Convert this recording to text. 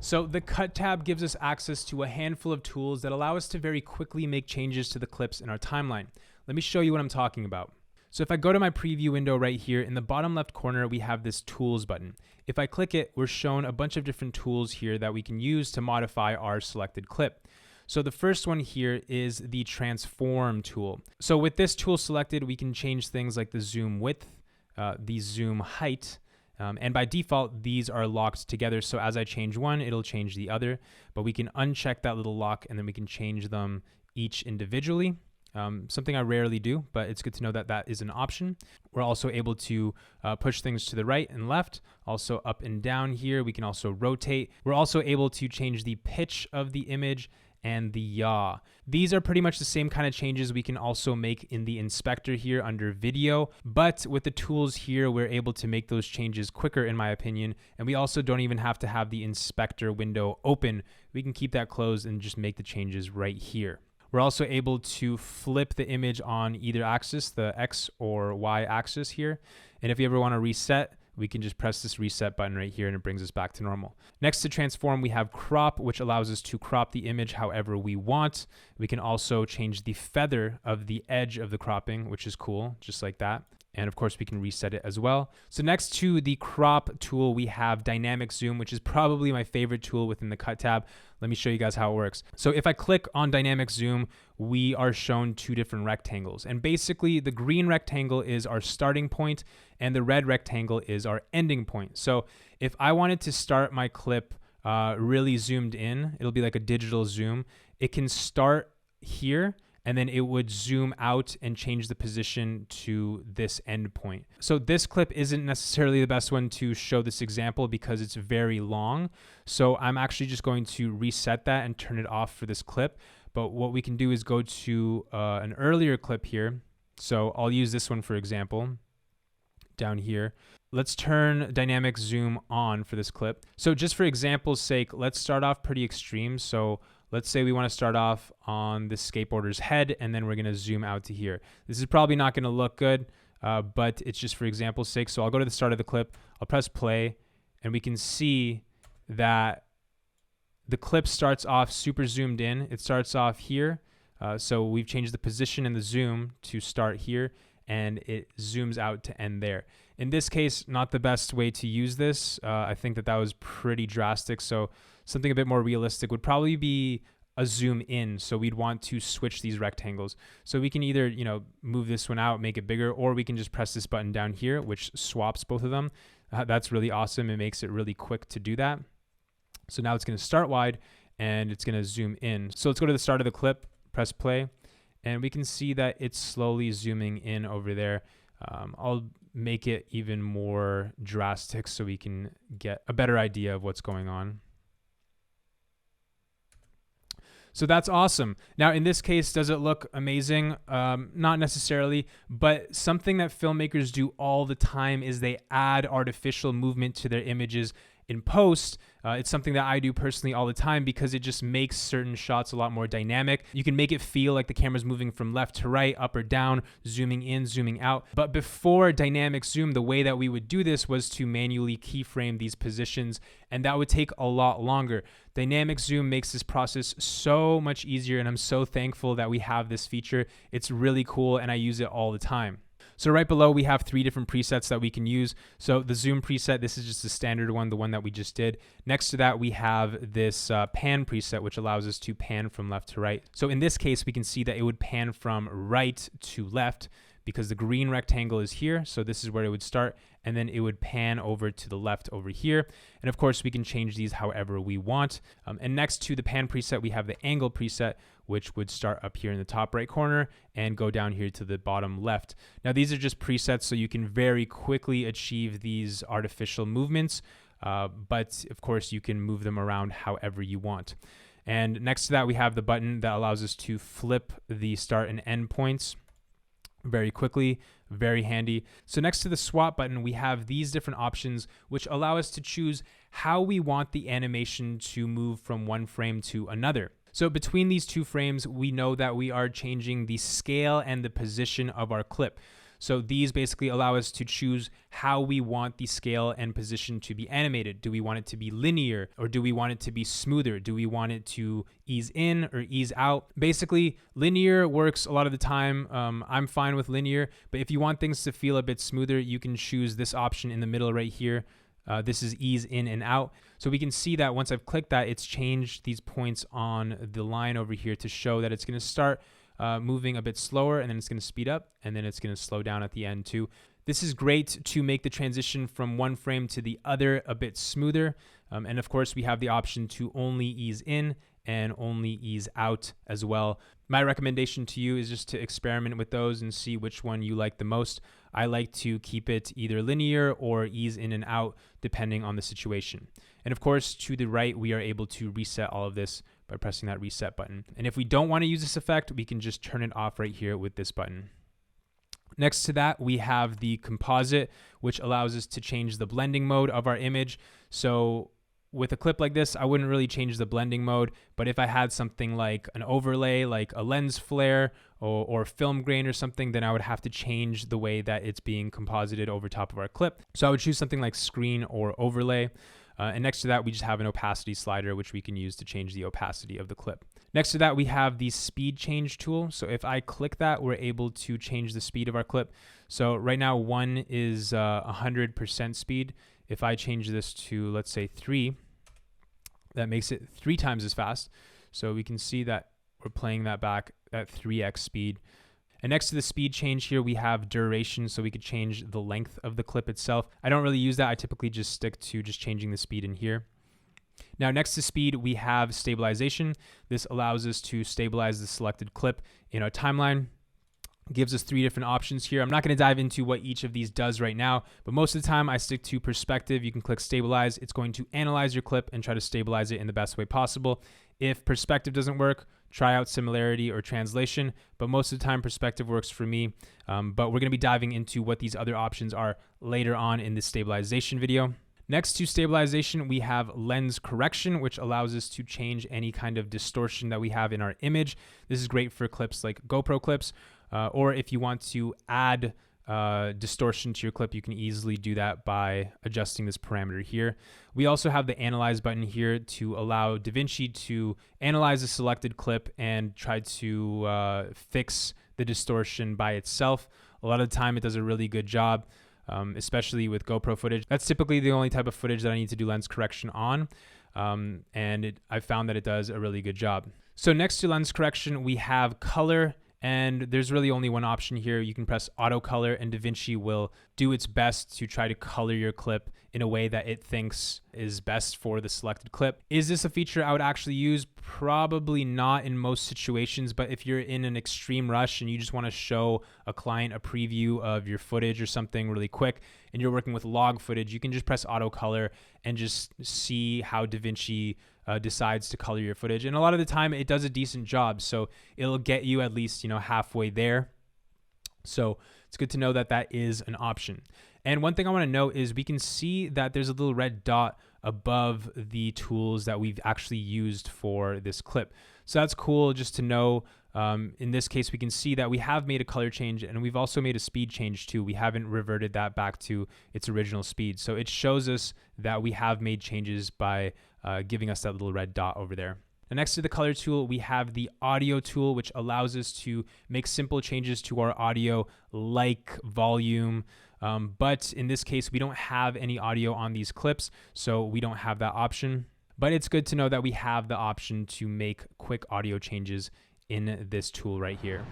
So the Cut tab gives us access to a handful of tools that allow us to very quickly make changes to the clips in our timeline. Let me show you what I'm talking about. So if I go to my preview window right here, in the bottom left corner, we have this tools button. If I click it, we're shown a bunch of different tools here that we can use to modify our selected clip. So the first one here is the transform tool. So with this tool selected, we can change things like the zoom width, the zoom height, and by default, these are locked together. So as I change one, it'll change the other, but we can uncheck that little lock and then we can change them each individually. Something I rarely do, but it's good to know that that is an option. We're also able to push things to the right and left, also up and down here. We can also rotate. We're also able to change the pitch of the image and the yaw. These are pretty much the same kind of changes we can also make in the inspector here under video, but with the tools here, we're able to make those changes quicker in my opinion, and we also don't even have to have the inspector window open. We can keep that closed and just make the changes right here. We're also able to flip the image on either axis, the X or Y axis here. And if you ever want to reset, we can just press this reset button right here and it brings us back to normal. Next to transform, we have crop, which allows us to crop the image however we want. We can also change the feather of the edge of the cropping, which is cool, just like that. And of course, we can reset it as well. So next to the crop tool, we have dynamic zoom, which is probably my favorite tool within the Cut tab. Let me show you guys how it works. So if I click on dynamic zoom, we are shown two different rectangles. And basically the green rectangle is our starting point and the red rectangle is our ending point. So if I wanted to start my clip really zoomed in, it'll be like a digital zoom. It can start here and then it would zoom out and change the position to this end point. So this clip isn't necessarily the best one to show this example because it's very long. So I'm actually just going to reset that and turn it off for this clip. But what we can do is go to an earlier clip here. So I'll use this one for example, down here. Let's turn dynamic zoom on for this clip. So just for example's sake, let's start off pretty extreme. So let's say we want to start off on the skateboarder's head and then we're going to zoom out to here. This is probably not going to look good, but it's just for example's sake. So I'll go to the start of the clip, I'll press play, and we can see that the clip starts off super zoomed in. It starts off here. So we've changed the position and the zoom to start here, and it zooms out to end there. In this case, not the best way to use this. I think that was pretty drastic. So something a bit more realistic would probably be a zoom in. So we'd want to switch these rectangles. So we can either, move this one out, make it bigger, or we can just press this button down here, which swaps both of them. That's really awesome. It makes it really quick to do that. So now it's going to start wide and it's going to zoom in. So let's go to the start of the clip, press play, and we can see that it's slowly zooming in over there. I'll make it even more drastic so we can get a better idea of what's going on. So that's awesome. Now, in this case, does it look amazing? Not necessarily, but something that filmmakers do all the time is they add artificial movement to their images in post. It's something that I do personally all the time because it just makes certain shots a lot more dynamic. You can make it feel like the camera's moving from left to right, up or down, zooming in, zooming out. But before dynamic zoom, the way that we would do this was to manually keyframe these positions, and that would take a lot longer. Dynamic zoom makes this process so much easier, and I'm so thankful that we have this feature. It's really cool, and I use it all the time. So right below, we have 3 different presets that we can use. So the zoom preset, this is just the standard one, the one that we just did. Next to that, we have this pan preset, which allows us to pan from left to right. So in this case, we can see that it would pan from right to left because the green rectangle is here. So this is where it would start, and then it would pan over to the left over here. And of course, we can change these however we want. And next to the pan preset, we have the angle preset, which would start up here in the top right corner and go down here to the bottom left. Now, these are just presets, so you can very quickly achieve these artificial movements, but of course, you can move them around however you want. And next to that, we have the button that allows us to flip the start and end points very quickly, very handy. So next to the swap button, we have these different options which allow us to choose how we want the animation to move from one frame to another. So between these 2 frames, we know that we are changing the scale and the position of our clip. So these basically allow us to choose how we want the scale and position to be animated. Do we want it to be linear, or do we want it to be smoother? Do we want it to ease in or ease out? Basically, linear works a lot of the time. I'm fine with linear, but if you want things to feel a bit smoother, you can choose this option in the middle right here. This is ease in and out. So we can see that once I've clicked that, it's changed these points on the line over here to show that it's going to start moving a bit slower, and then it's going to speed up, and then it's going to slow down at the end too. This is great to make the transition from one frame to the other a bit smoother. And of course, we have the option to only ease in and only ease out as well. My recommendation to you is just to experiment with those and see which one you like the most. I like to keep it either linear or ease in and out depending on the situation. And of course, to the right, we are able to reset all of this by pressing that reset button. And if we don't want to use this effect, we can just turn it off right here with this button. Next to that, we have the composite, which allows us to change the blending mode of our image. So with a clip like this, I wouldn't really change the blending mode, but if I had something like an overlay, like a lens flare or film grain or something, then I would have to change the way that it's being composited over top of our clip. So I would choose something like screen or overlay. And next to that, we just have an opacity slider, which we can use to change the opacity of the clip. Next to that, we have the speed change tool. So if I click that, we're able to change the speed of our clip. So right now, 1 is 100% speed. If I change this to, let's say 3, that makes it 3 times as fast. So we can see that we're playing that back at 3x speed. And next to the speed change here, we have duration, so we could change the length of the clip itself. I don't really use that. I typically just stick to just changing the speed in here. Now, next to speed, we have stabilization. This allows us to stabilize the selected clip in our timeline. Gives us 3 different options here. I'm not going to dive into what each of these does right now, but most of the time I stick to perspective. You can click stabilize. It's going to analyze your clip and try to stabilize it in the best way possible. If perspective doesn't work, try out similarity or translation, but most of the time perspective works for me. But we're going to be diving into what these other options are later on in this stabilization video. Next to stabilization, we have lens correction, which allows us to change any kind of distortion that we have in our image. This is great for clips like GoPro clips, or if you want to add distortion to your clip, you can easily do that by adjusting this parameter here. We also have the analyze button here to allow DaVinci to analyze a selected clip and try to fix the distortion by itself. A lot of the time it does a really good job, especially with GoPro footage. That's typically the only type of footage that I need to do lens correction on. I found that it does a really good job. So next to lens correction, we have color. And there's really only one option here. You can press auto color and DaVinci will do its best to try to color your clip in a way that it thinks is best for the selected clip. Is this a feature I would actually use? Probably not in most situations, but if you're in an extreme rush and you just want to show a client a preview of your footage or something really quick and you're working with log footage, you can just press auto color and just see how DaVinci decides to color your footage. And a lot of the time it does a decent job. So it'll get you at least, halfway there. So it's good to know that that is an option. And one thing I want to note is we can see that there's a little red dot above the tools that we've actually used for this clip. So that's cool just to know. In this case, we can see that we have made a color change and we've also made a speed change too. We haven't reverted that back to its original speed. So it shows us that we have made changes by giving us that little red dot over there. Now, next to the color tool, we have the audio tool, which allows us to make simple changes to our audio like volume. But in this case, we don't have any audio on these clips, so we don't have that option. But it's good to know that we have the option to make quick audio changes in this tool right here.